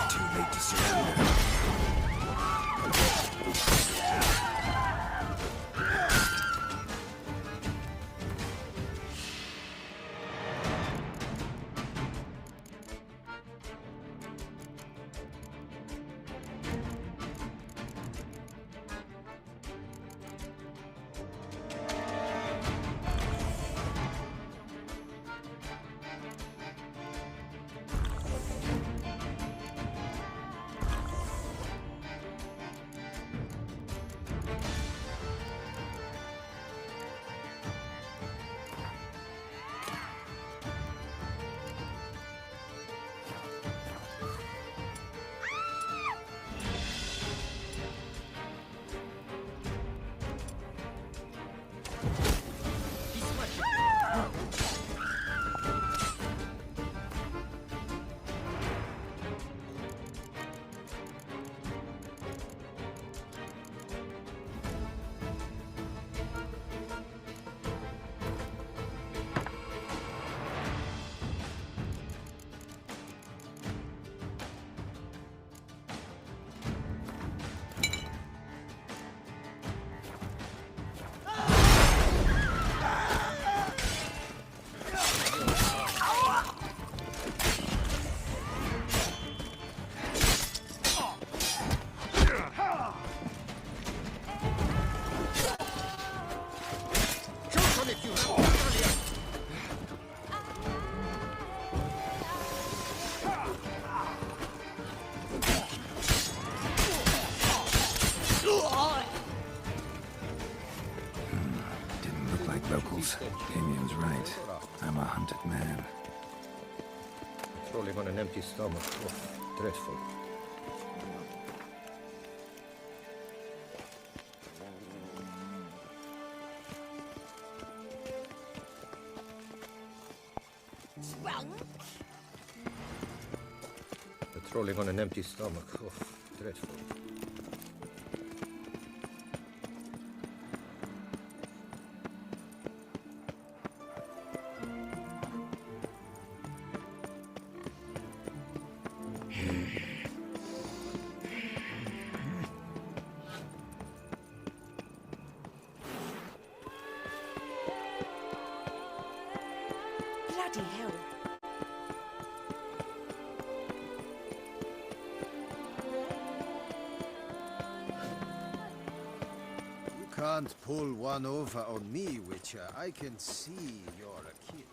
Too late to surrender. Damien's right. I'm a hunted man. Rolling on an empty stomach. Oh, dreadful. Patrolling on an empty stomach. Oh, dreadful. Bloody hell. You can't pull one over on me, Witcher. I can see you're a kid.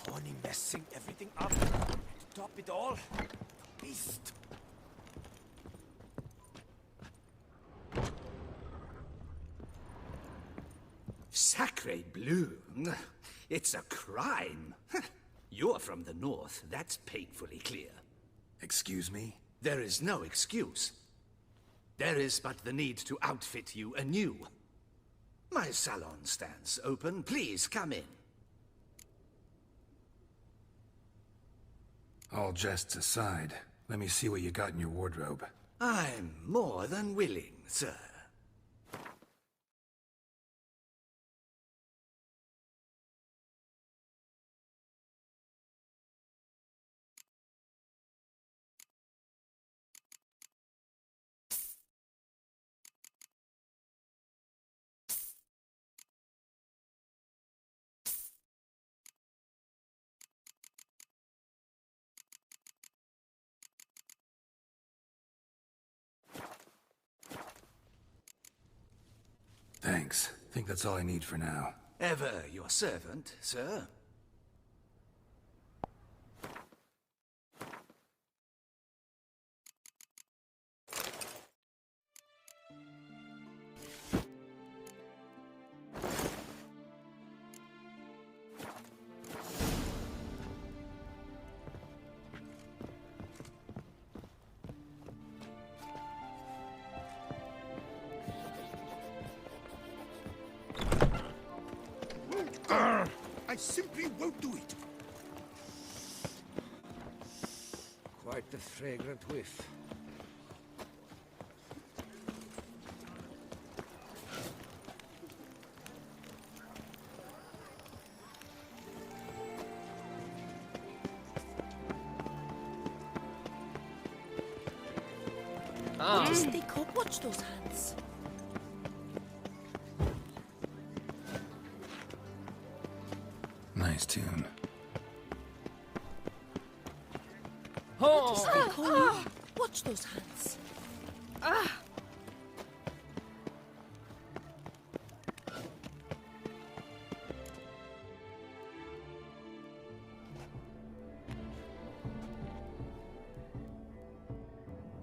Tony messing everything up. Stop it all. Beast. Sacre bleu! It's a crime. You're from the north, that's painfully clear. Excuse me? There is no excuse. There is but the need to outfit you anew. My salon stands open. Please come in. All jests aside, let me see what you got in your wardrobe. I'm more than willing, sir. Thanks. Think that's all I need for now. Ever your servant, sir. I simply won't do it. Quite the fragrant whiff. What is they called? Watch those hands. Nice tune. What is they called? Watch those hands.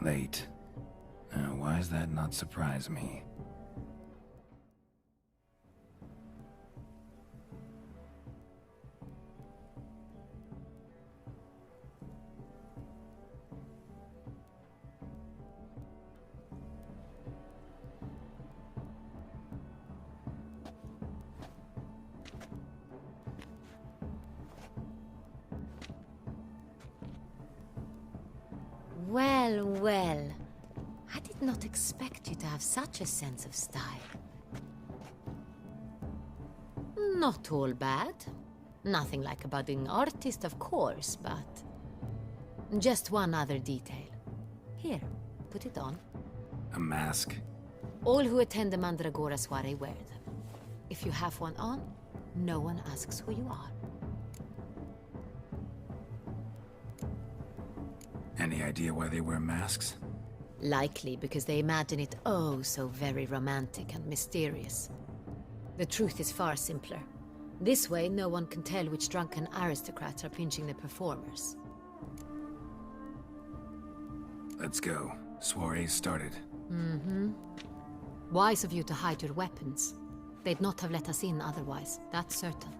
Late. Why does that not surprise me? Well, well. I did not expect you to have such a sense of style. Not all bad. Nothing like a budding artist, of course, but... just one other detail. Here, put it on. A mask? All who attend the Mandragora soiree wear them. If you have one on, no one asks who you are. Any idea why they wear masks? Likely because they imagine it oh so very romantic and mysterious. The truth is far simpler. This way, no one can tell which drunken aristocrats are pinching the performers. Let's go. Soiree's started. Wise of you to hide your weapons. They'd not have let us in otherwise, that's certain.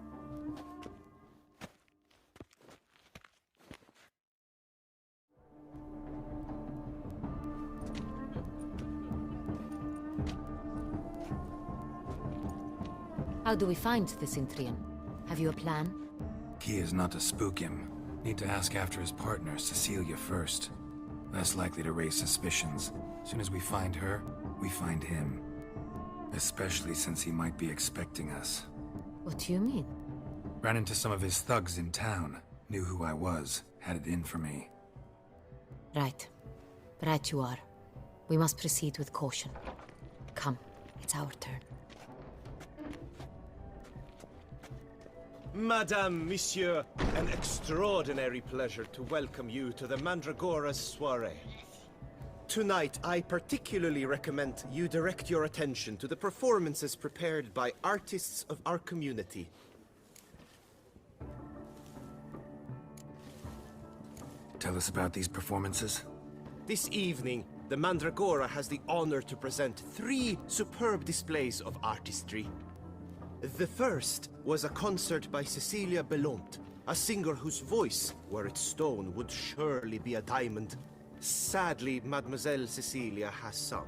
How do we find the Cintrian? Have you a plan? Key is not to spook him. Need to ask after his partner, Cecilia, first. Less likely to raise suspicions. Soon as we find her, we find him. Especially since he might be expecting us. What do you mean? Ran into some of his thugs in town. Knew who I was. Had it in for me. Right. Right you are. We must proceed with caution. Come, it's our turn. Madame, Monsieur, an extraordinary pleasure to welcome you to the Mandragora's soiree. Tonight, I particularly recommend you direct your attention to the performances prepared by artists of our community. Tell us about these performances. This evening, the Mandragora has the honor to present 3 superb displays of artistry. The first was a concert by Cecilia Belont, a singer whose voice, were it stone, would surely be a diamond. Sadly, Mademoiselle Cecilia has sung.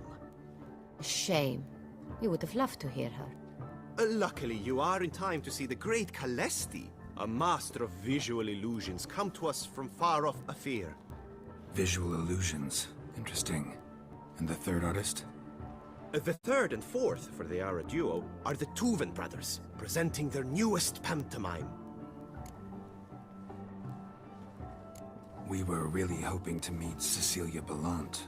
Shame. We would have loved to hear her. Luckily, you are in time to see the great Calesti, a master of visual illusions, come to us from far off Afir. Visual illusions. Interesting. And the third artist? The third and fourth, for they are a duo, are the Tuven brothers, presenting their newest pantomime. We were really hoping to meet Cecilia Belont.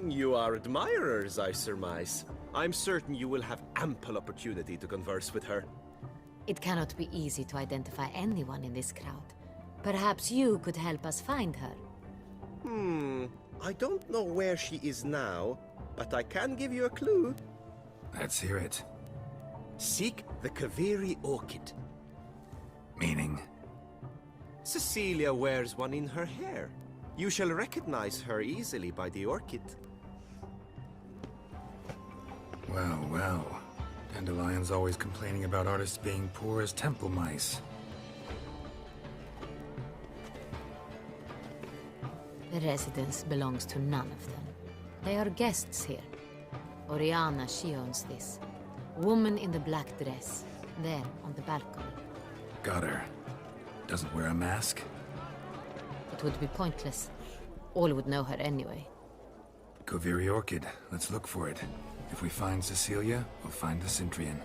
You are admirers, I surmise. I'm certain you will have ample opportunity to converse with her. It cannot be easy to identify anyone in this crowd. Perhaps you could help us find her. I don't know where she is now, but I can give you a clue. Let's hear it. Seek the Kaviri orchid. Meaning? Cecilia wears one in her hair. You shall recognize her easily by the orchid. Well, well. Dandelion's always complaining about artists being poor as temple mice. The residence belongs to none of them. They are guests here. Oriana, she owns this. Woman in the black dress. There, on the balcony. Got her. Doesn't wear a mask? It would be pointless. All would know her anyway. Koviri Orchid. Let's look for it. If we find Cecilia, we'll find the Cintrian.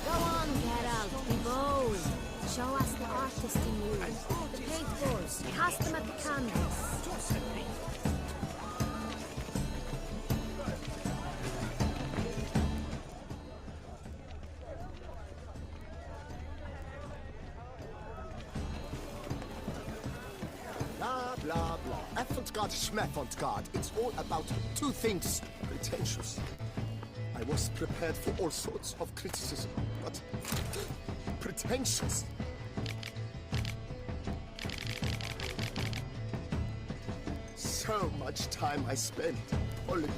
Go on, Geralt, be bold. Show us the artist in you. The paintballs, cast them at the canvas. Blah, blah, blah. Avant-garde, schmavant-garde. It's all about two things. Pretentious. I was prepared for all sorts of criticism, but pretentious. So much time I spent only.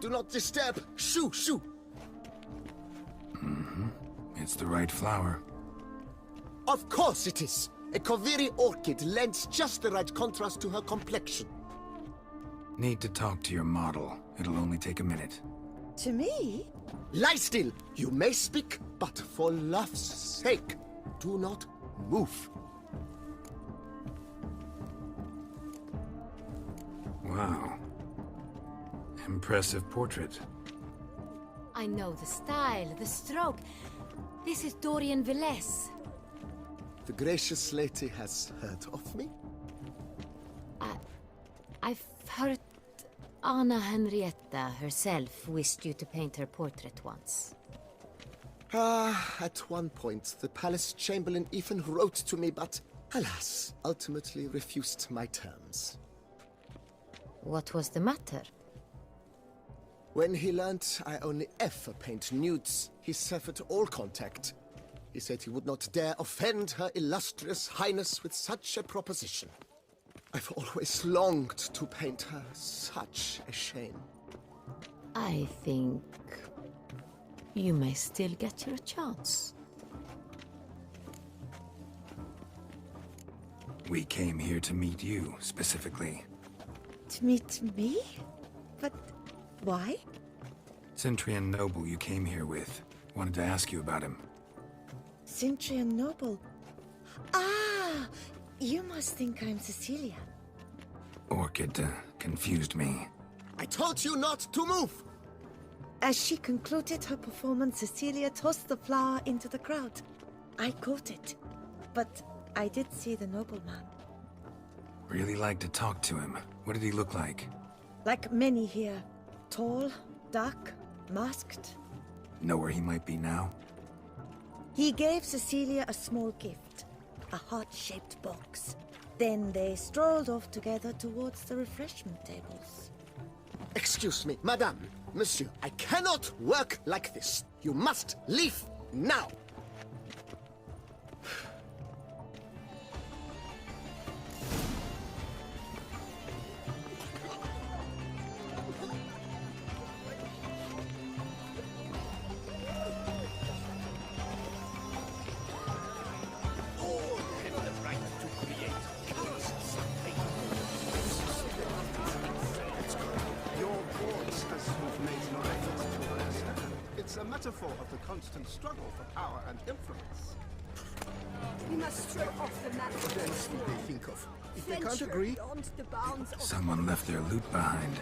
Do not disturb! Shoo, shoo! It's the right flower. Of course it is! A Koviri orchid lends just the right contrast to her complexion. Need to talk to your model. It'll only take a minute. To me? Lie still! You may speak, but for love's sake, do not move. Wow. Impressive portrait. I know the style, the stroke. This is Dorian Velez. The gracious lady has heard of me? I've heard Anna Henrietta herself wished you to paint her portrait once. At one point, the palace chamberlain even wrote to me, but alas, ultimately refused my terms. What was the matter? When he learnt I only ever paint nudes, he severed all contact. He said he would not dare offend her illustrious highness with such a proposition. I've always longed to paint her. Such a shame. I think you may still get your chance. We came here to meet you, specifically. To meet me? But why? Cintrian noble you came here with. Wanted to ask you about him. Cintrian noble. Ah! You must think I'm Cecilia. Orchid confused me. I told you not to move! As she concluded her performance, Cecilia tossed the flower into the crowd. I caught it, but I did see the nobleman. Really like to talk to him. What did he look like? Like many here. Tall, dark, masked. Know where he might be now? He gave Cecilia a small gift, a heart-shaped box. Then they strolled off together towards the refreshment tables. Excuse me, madame, monsieur, I cannot work like this. You must leave now. It's a metaphor of the constant struggle for power and influence. We must throw off the mask. What else would they think of? If they can't agree, beyond the bounds of Someone left their loot behind.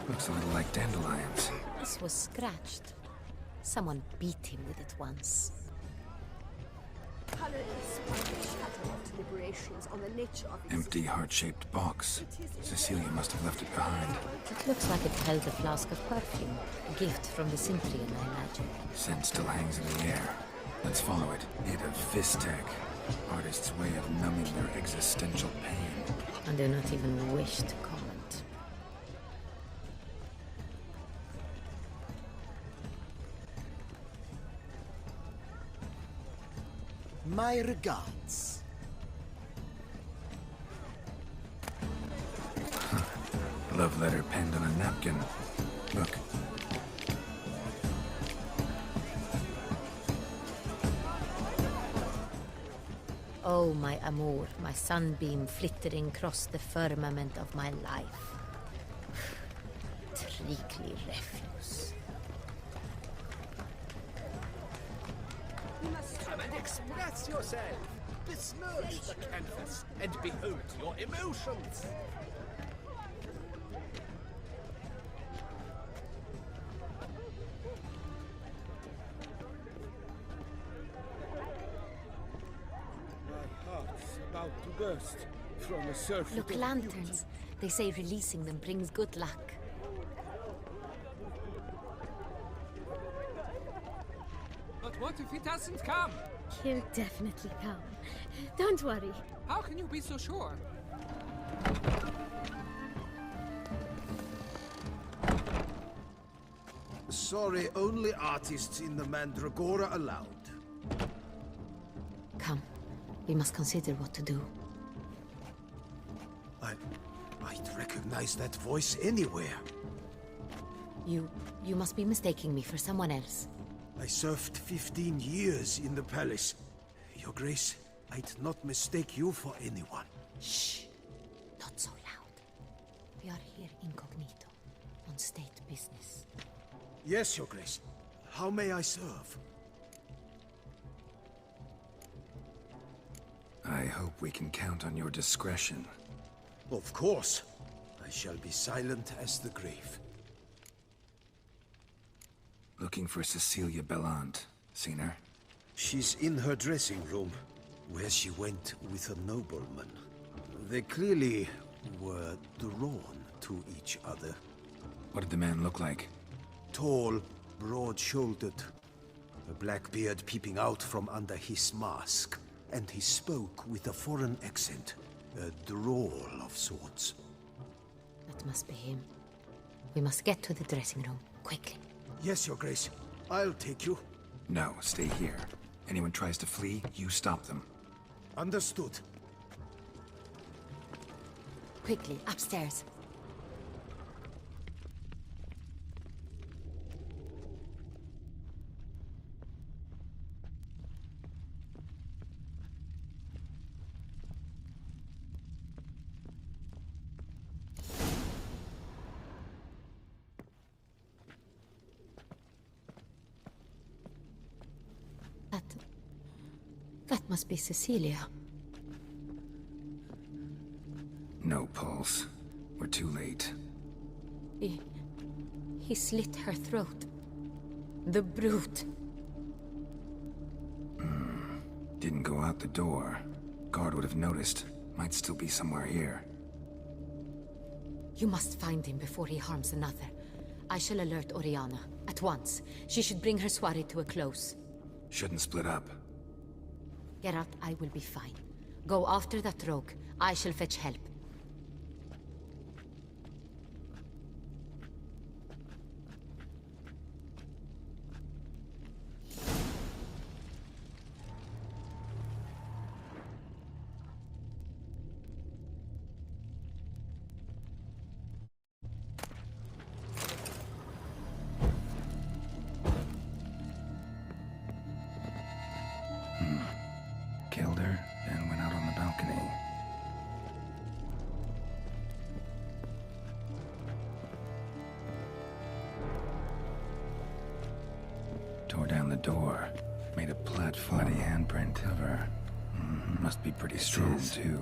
Looks a little like dandelions. This was scratched. Someone beat him with it once. color inspired shadow of deliberations on the nature of Empty heart-shaped box. Cecilia must have left it behind. It looks like it held a flask of perfume. A gift from the Cintrian, I imagine. Scent still hangs in the air. Let's follow it. It a fist tech. Artist's way of numbing their existential pain. I do not even wish to comment. My regards. love letter penned on a napkin. Look. Oh, my amour, my sunbeam flittering across the firmament of my life. Treacly refuse. You must come and express yourself. Besmirch the canvas and behold your emotions. My heart's about to burst from a surfeit Look, of lanterns. They say releasing them brings good luck. But what if he doesn't come? He'll definitely come. Don't worry. How can you be so sure? Sorry, only artists in the Mandragora allowed. Come, we must consider what to do. I'd recognize that voice anywhere. You must be mistaking me for someone else. I served 15 years in the palace. Your Grace, I'd not mistake you for anyone. Shh! Not so loud. We are here incognito, on state business. Yes, Your Grace. How may I serve? I hope we can count on your discretion. Of course. I shall be silent as the grave. Looking for Cecilia Bellant. Seen her? She's in her dressing room, where she went with a nobleman. They clearly were drawn to each other. What did the man look like? Tall, broad-shouldered, a black beard peeping out from under his mask, and he spoke with a foreign accent, a drawl of sorts. That must be him. We must get to the dressing room, quickly. Yes, Your Grace. I'll take you. No, stay here. Anyone tries to flee, you stop them. Understood. Quickly, upstairs. That must be Cecilia. No pulse. We're too late. He slit her throat. The brute. Didn't go out the door. Guard would have noticed. Might still be somewhere here. You must find him before he harms another. I shall alert Oriana. At once. She should bring her soiree to a close. Shouldn't split up. Geralt, I will be fine. Go after that rogue. I shall fetch help. Killed her, and went out on the balcony. Tore down the door. Made a bloody handprint of her. Must be pretty strong, too.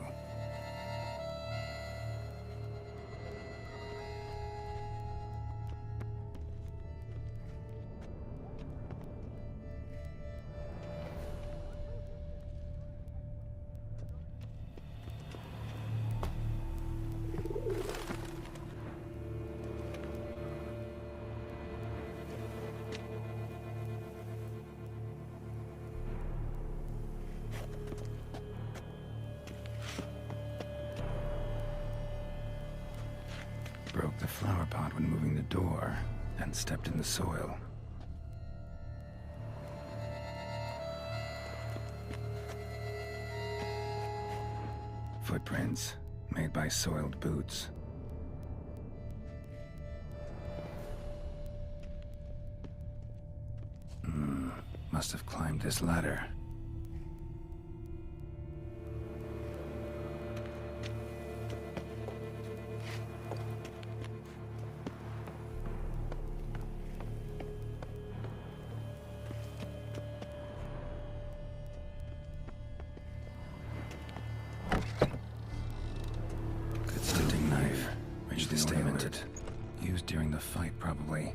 Broke the flower pot when moving the door, and stepped in the soil. Footprints, made by soiled boots. must have climbed this ladder. Good hunting knife. Richly ornamented. Used during the fight, probably.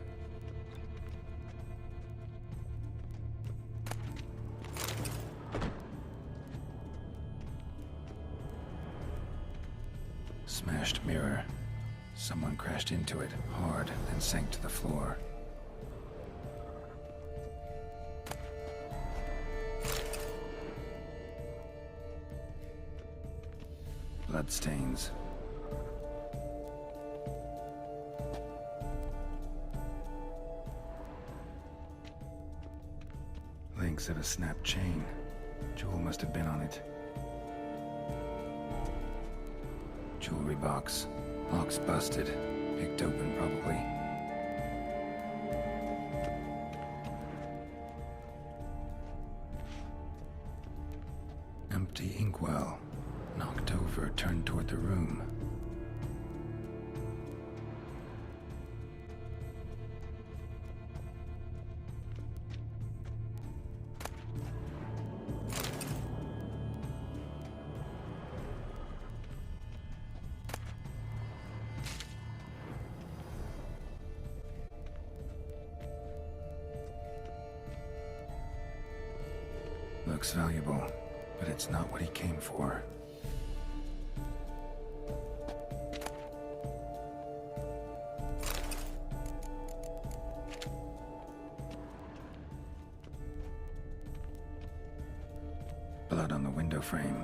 Smashed mirror. Someone crashed into it hard, then sank to the floor. Bloodstains. Links of a snapped chain. Jewel must have been on it. Jewelry box. Lock's busted. Picked open, probably. Empty inkwell. Knocked over, turned toward the room. Looks valuable, but it's not what he came for. Blood on the window frame.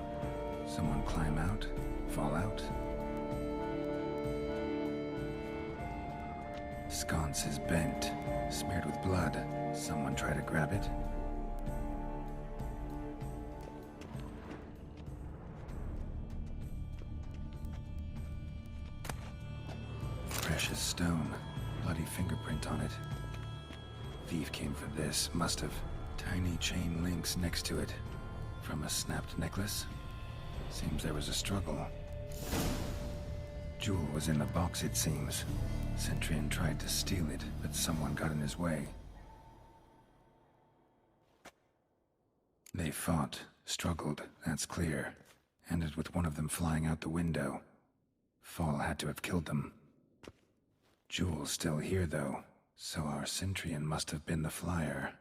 Someone climb out? Fall out? Sconce is bent, smeared with blood. Someone try to grab it? Precious stone. Bloody fingerprint on it. Thief came for this, must have. Tiny chain links next to it. From a snapped necklace? Seems there was a struggle. Jewel was in the box, it seems. Centurion tried to steal it, but someone got in his way. They fought, struggled, that's clear. Ended with one of them flying out the window. Fall had to have killed them. Jewel's still here, though, so our Centurion must have been the flyer.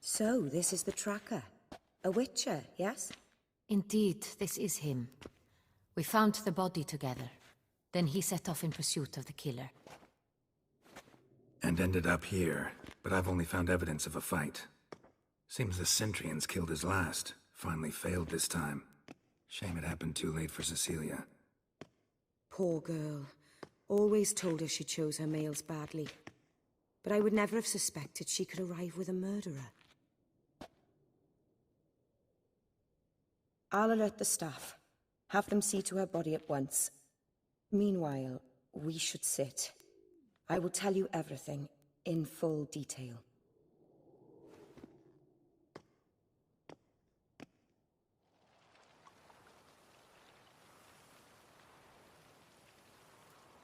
So, this is the tracker. A witcher, yes? Indeed, this is him. We found the body together. Then he set off in pursuit of the killer. And ended up here, but I've only found evidence of a fight. Seems the Centurions killed his last. Finally failed this time. Shame it happened too late for Cecilia. Poor girl. Always told her she chose her males badly. But I would never have suspected she could arrive with a murderer. I'll alert the staff. Have them see to her body at once. Meanwhile, we should sit. I will tell you everything, in full detail.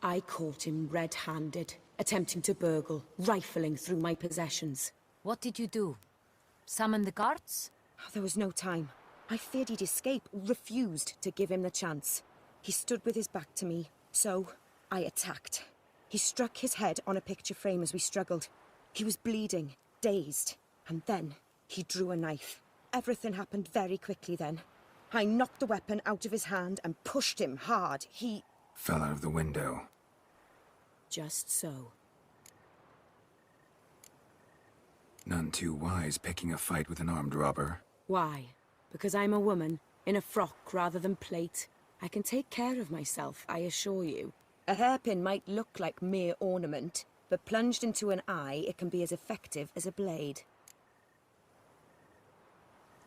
I caught him red-handed, attempting to burgle, rifling through my possessions. What did you do? Summon the guards? There was no time. I feared he'd escape, refused to give him the chance. He stood with his back to me, so I attacked. He struck his head on a picture frame as we struggled. He was bleeding, dazed, and then he drew a knife. Everything happened very quickly then. I knocked the weapon out of his hand and pushed him hard. He fell out of the window. Just so. None too wise picking a fight with an armed robber. Why? Because I'm a woman, in a frock rather than plate. I can take care of myself, I assure you. A hairpin might look like mere ornament, but plunged into an eye, it can be as effective as a blade.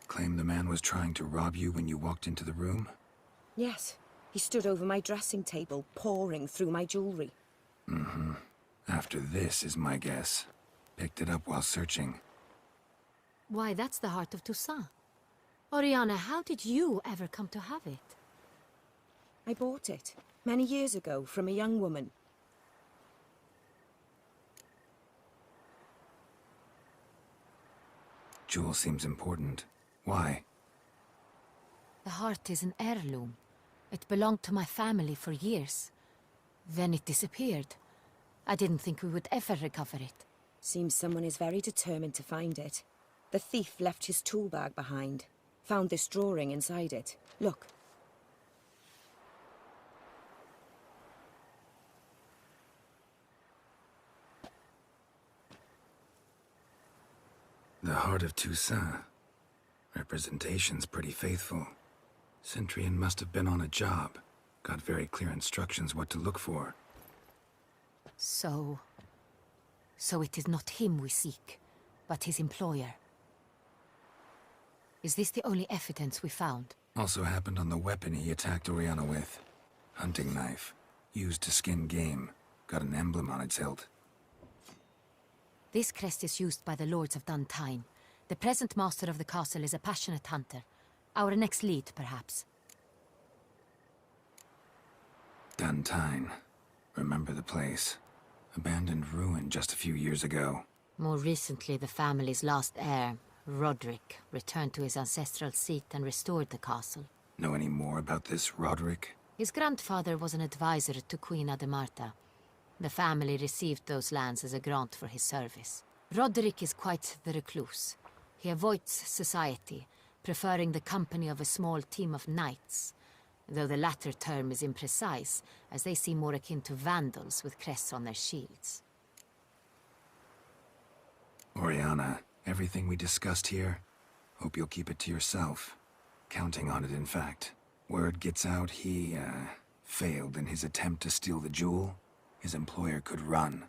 Claim the man was trying to rob you when you walked into the room? Yes. He stood over my dressing table, pouring through my jewelry. Mm-hmm. After this is my guess. Picked it up while searching. Why, that's the heart of Toussaint. Oriana, how did you ever come to have it? I bought it, many years ago, from a young woman. Jewel seems important. Why? The heart is an heirloom. It belonged to my family for years. Then it disappeared. I didn't think we would ever recover it. Seems someone is very determined to find it. The thief left his tool bag behind. Found this drawing inside it. Look. The heart of Toussaint. Representation's pretty faithful. Centurion must have been on a job. Got very clear instructions what to look for. So it is not him we seek, but his employer. Is this the only evidence we found? Also happened on the weapon he attacked Oriana with. Hunting knife. Used to skin game. Got an emblem on its hilt. This crest is used by the Lords of Duntine. The present master of the castle is a passionate hunter. Our next lead, perhaps. Duntine. Remember the place. Abandoned ruin just a few years ago. More recently, the family's last heir, Roderick, returned to his ancestral seat and restored the castle. Know any more about this Roderick? His grandfather was an advisor to Queen Marta. The family received those lands as a grant for his service. Roderick is quite the recluse. He avoids society, preferring the company of a small team of knights, though the latter term is imprecise, as they seem more akin to vandals with crests on their shields. Oriana, everything we discussed here, hope you'll keep it to yourself. Counting on it, in fact. Word gets out he, failed in his attempt to steal the jewel. His employer could run.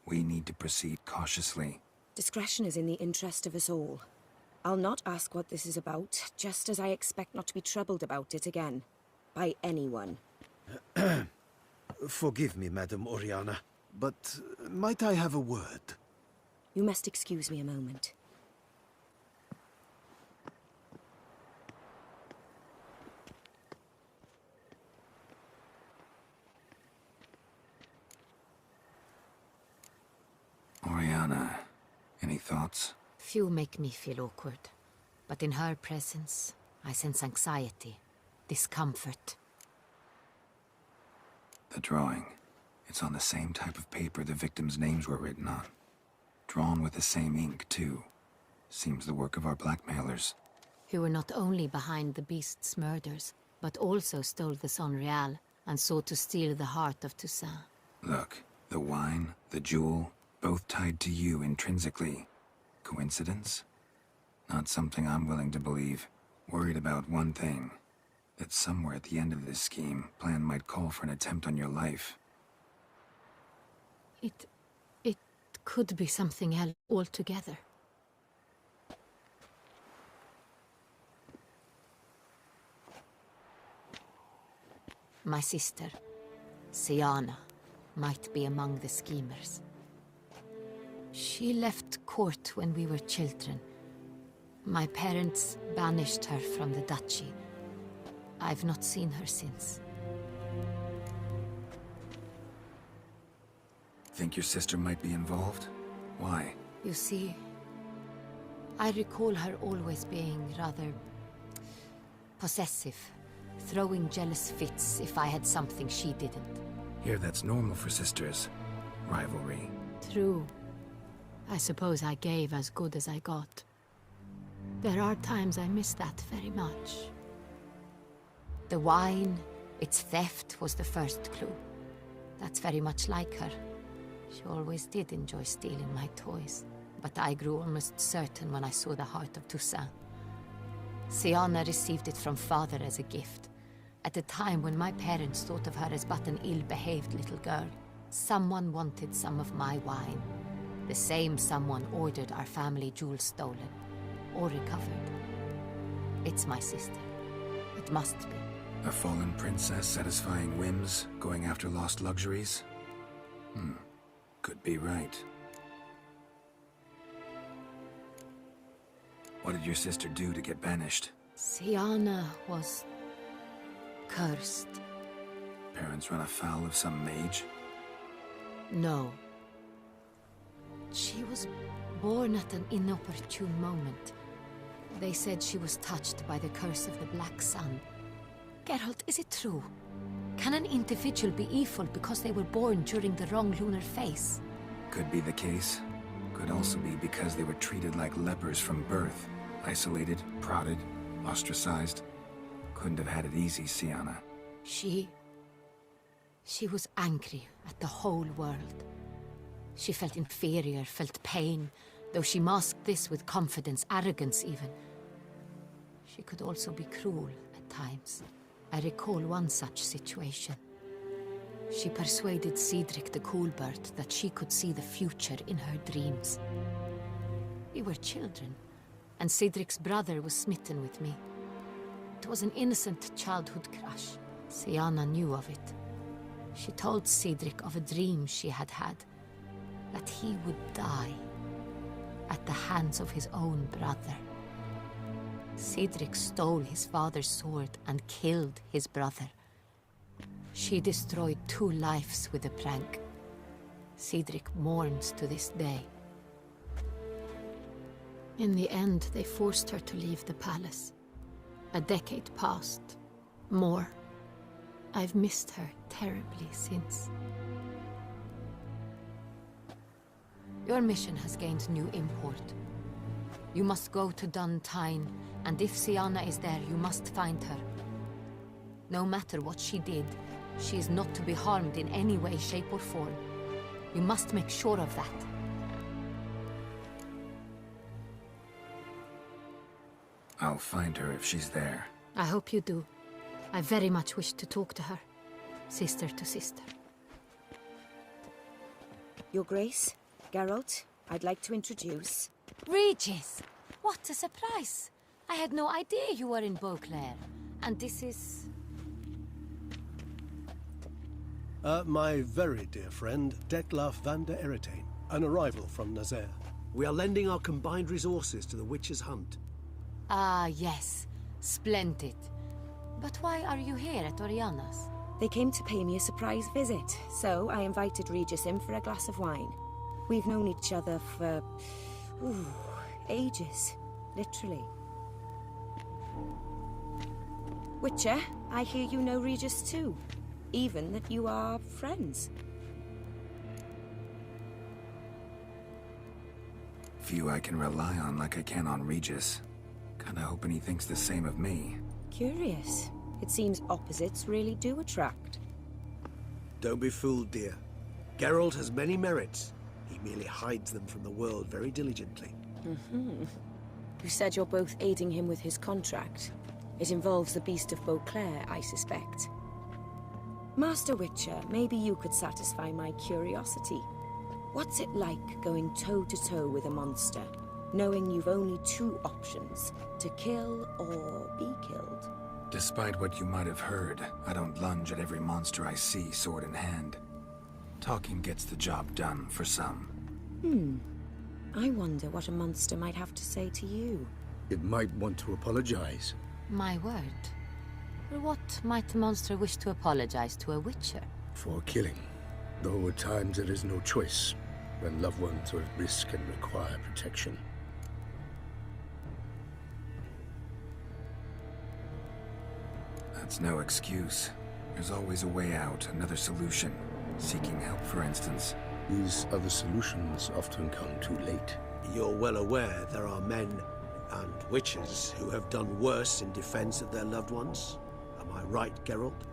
We need to proceed cautiously. Discretion is in the interest of us all. I'll not ask what this is about, just as I expect not to be troubled about it again. By anyone. Forgive me, Madam Oriana, but might I have a word? You must excuse me a moment. Oriana, any thoughts? Few make me feel awkward, but in her presence, I sense anxiety, discomfort. The drawing. It's on the same type of paper the victims' names were written on. Drawn with the same ink, too. Seems the work of our blackmailers. Who were not only behind the beast's murders, but also stole the Son Real and sought to steal the heart of Toussaint. Look, the wine, the jewel, both tied to you intrinsically. Coincidence? Not something I'm willing to believe. Worried about one thing. That somewhere at the end of this scheme, plan might call for an attempt on your life. It could be something else altogether. My sister, Siana, might be among the schemers. She left court when we were children. My parents banished her from the duchy. I've not seen her since. Think your sister might be involved? Why? You see, I recall her always being rather possessive, throwing jealous fits if I had something she didn't. Here, that's normal for sisters. Rivalry. True. I suppose I gave as good as I got. There are times I miss that very much. The wine, its theft, was the first clue. That's very much like her. She always did enjoy stealing my toys, but I grew almost certain when I saw the heart of Toussaint. Siana received it from father as a gift, at a time when my parents thought of her as but an ill-behaved little girl. Someone wanted some of my wine. The same someone ordered our family jewels stolen, or recovered. It's my sister. It must be. A fallen princess satisfying whims, going after lost luxuries? Could be right. What did your sister do to get banished? Siana was... cursed. Parents run afoul of some mage? No. She was born at an inopportune moment. They said she was touched by the curse of the Black Sun. Geralt, is it true? Can an individual be evil because they were born during the wrong lunar phase? Could be the case. Could also be because they were treated like lepers from birth. Isolated, prodded, ostracized. Couldn't have had it easy, Siana. She was angry at the whole world. She felt inferior, felt pain, though she masked this with confidence, arrogance even. She could also be cruel at times. I recall one such situation. She persuaded Cedric the Coolbird that she could see the future in her dreams. We were children, and Cedric's brother was smitten with me. It was an innocent childhood crush. Siana knew of it. She told Cedric of a dream she had had, that he would die at the hands of his own brother. Cedric stole his father's sword and killed his brother. She destroyed 2 lives with a prank. Cedric mourns to this day. In the end, they forced her to leave the palace. A decade passed. More. I've missed her terribly since. Your mission has gained new import. You must go to Duntine, and if Siana is there, you must find her. No matter what she did, she is not to be harmed in any way, shape, or form. You must make sure of that. I'll find her if she's there. I hope you do. I very much wish to talk to her. Sister to sister. Your Grace, Geralt, I'd like to introduce... Regis! What a surprise! I had no idea you were in Beauclair. And this is... My very dear friend, Detlaf van der Eretain, an arrival from Nazaire. We are lending our combined resources to the Witch's Hunt. Ah, yes. Splendid. But why are you here at Oriana's? They came to pay me a surprise visit, so I invited Regis in for a glass of wine. We've known each other for... ages. Literally. Witcher, I hear you know Regis too. Even that you are friends. Few I can rely on like I can on Regis. Kinda hoping he thinks the same of me. Curious. It seems opposites really do attract. Don't be fooled, dear. Geralt has many merits. He merely hides them from the world very diligently. You said you're both aiding him with his contract. It involves the Beast of Beauclair, I suspect. Master Witcher, maybe you could satisfy my curiosity. What's it like going toe-to-toe with a monster, knowing you've only 2 options, to kill or be killed? Despite what you might have heard, I don't lunge at every monster I see sword in hand. Talking gets the job done for some. I wonder what a monster might have to say to you. It might want to apologize. My word. What might a monster wish to apologize to a witcher? For killing. Though at times there is no choice, when loved ones are at risk and require protection. That's no excuse. There's always a way out, another solution. Seeking help, for instance. These other solutions often come too late. You're well aware there are men and witches who have done worse in defense of their loved ones. Am I right, Geralt?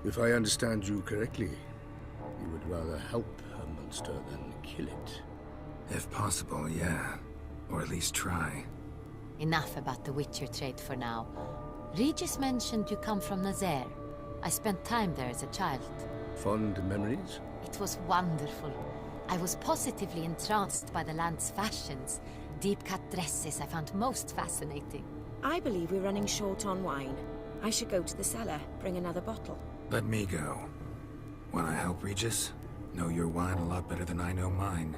If I understand you correctly, you would rather help a monster than kill it. If possible, yeah. Or at least try. Enough about the witcher trade for now. Regis mentioned you come from Nazaire. I spent time there as a child. Fond memories? It was wonderful. I was positively entranced by the land's fashions. Deep-cut dresses I found most fascinating. I believe we're running short on wine. I should go to the cellar, bring another bottle. Let me go. Wanna help, Regis? Know your wine a lot better than I know mine.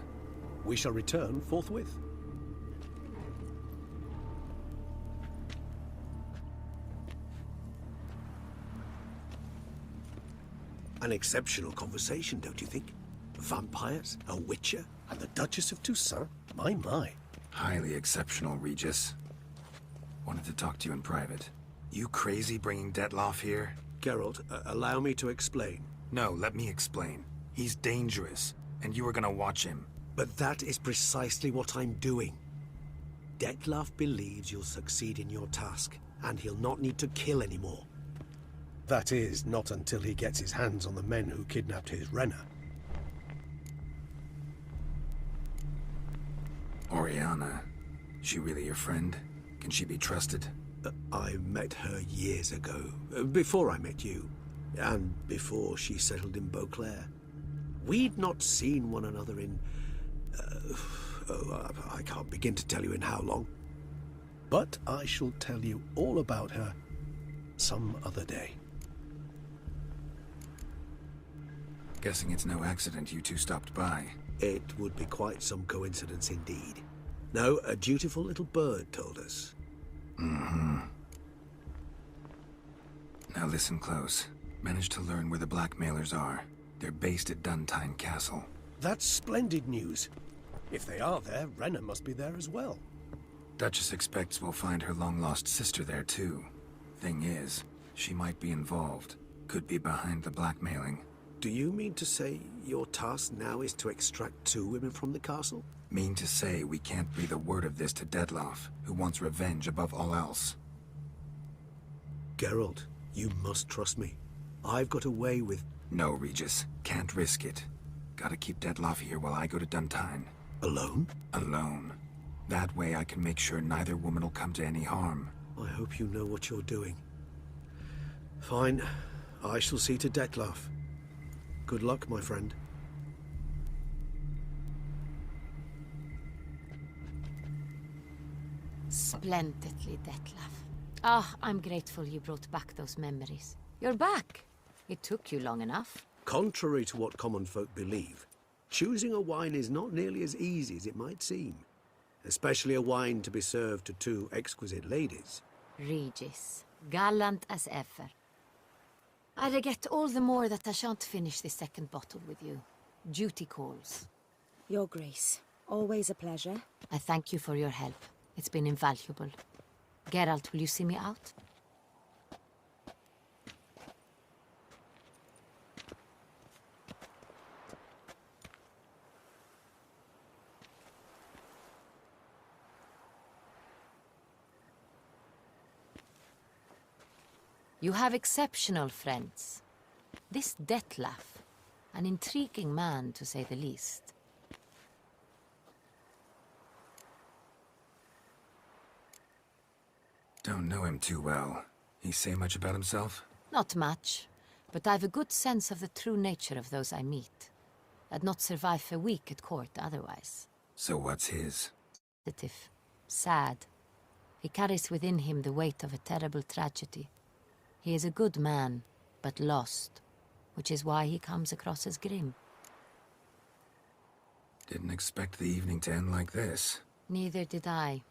We shall return forthwith. An exceptional conversation, don't you think? Vampires, a witcher, and the Duchess of Toussaint? My. Highly exceptional, Regis. Wanted to talk to you in private. You crazy bringing Detloff here? Geralt, allow me to explain. No, let me explain. He's dangerous, and you are gonna watch him. But that is precisely what I'm doing. Detloff believes you'll succeed in your task, and he'll not need to kill anymore. That is, not until he gets his hands on the men who kidnapped his Renna. Oriana, she really your friend? Can she be trusted? I met her years ago, before I met you, and before she settled in Beauclair. We'd not seen one another in... I can't begin to tell you in how long. But I shall tell you all about her some other day. Guessing it's no accident you two stopped by. It would be quite some coincidence indeed. No, a dutiful little bird told us. Mm-hmm. Now listen close. Managed to learn where the blackmailers are. They're based at Duntine Castle. That's splendid news. If they are there, Renna must be there as well. Duchess expects we'll find her long-lost sister there too. Thing is, she might be involved. Could be behind the blackmailing. Do you mean to say your task now is to extract 2 women from the castle? Mean to say we can't breathe a word of this to Detloff, who wants revenge above all else. Geralt, you must trust me. I've got away with... No, Regis. Can't risk it. Gotta keep Detloff here while I go to Duntine. Alone? Alone. That way I can make sure neither woman will come to any harm. I hope you know what you're doing. Fine. I shall see to Detloff. Good luck, my friend. Splendidly, Detloff. Ah, I'm grateful you brought back those memories. You're back. It took you long enough. Contrary to what common folk believe, choosing a wine is not nearly as easy as it might seem. Especially a wine to be served to 2 exquisite ladies. Regis, gallant as ever. I regret all the more that I shan't finish this second bottle with you. Duty calls. Your Grace, always a pleasure. I thank you for your help. It's been invaluable. Geralt, will you see me out? You have exceptional friends. This Detloff, an intriguing man to say the least. Don't know him too well. He say much about himself? Not much, but I've a good sense of the true nature of those I meet. I'd not survive a week at court otherwise. So what's his? Sensitive, sad. He carries within him the weight of a terrible tragedy. He is a good man, but lost, which is why he comes across as grim. Didn't expect the evening to end like this. Neither did I.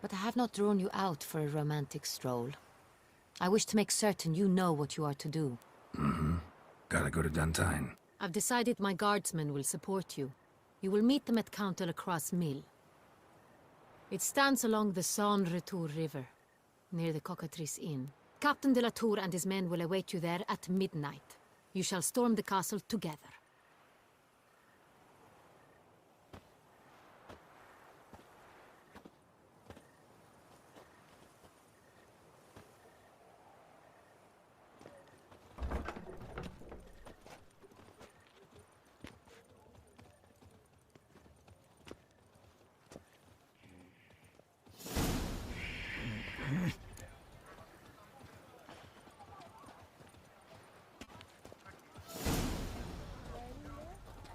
But I have not drawn you out for a romantic stroll. I wish to make certain you know what you are to do. Mm-hmm. Gotta go to Duntine. I've decided my guardsmen will support you. You will meet them at Count de la Croix's mill. It stands along the Saône-Retour River, near the Cockatrice Inn. Captain de la Tour and his men will await you there at midnight. You shall storm the castle together.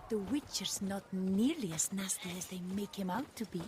The Witcher's not nearly as nasty as they make him out to be.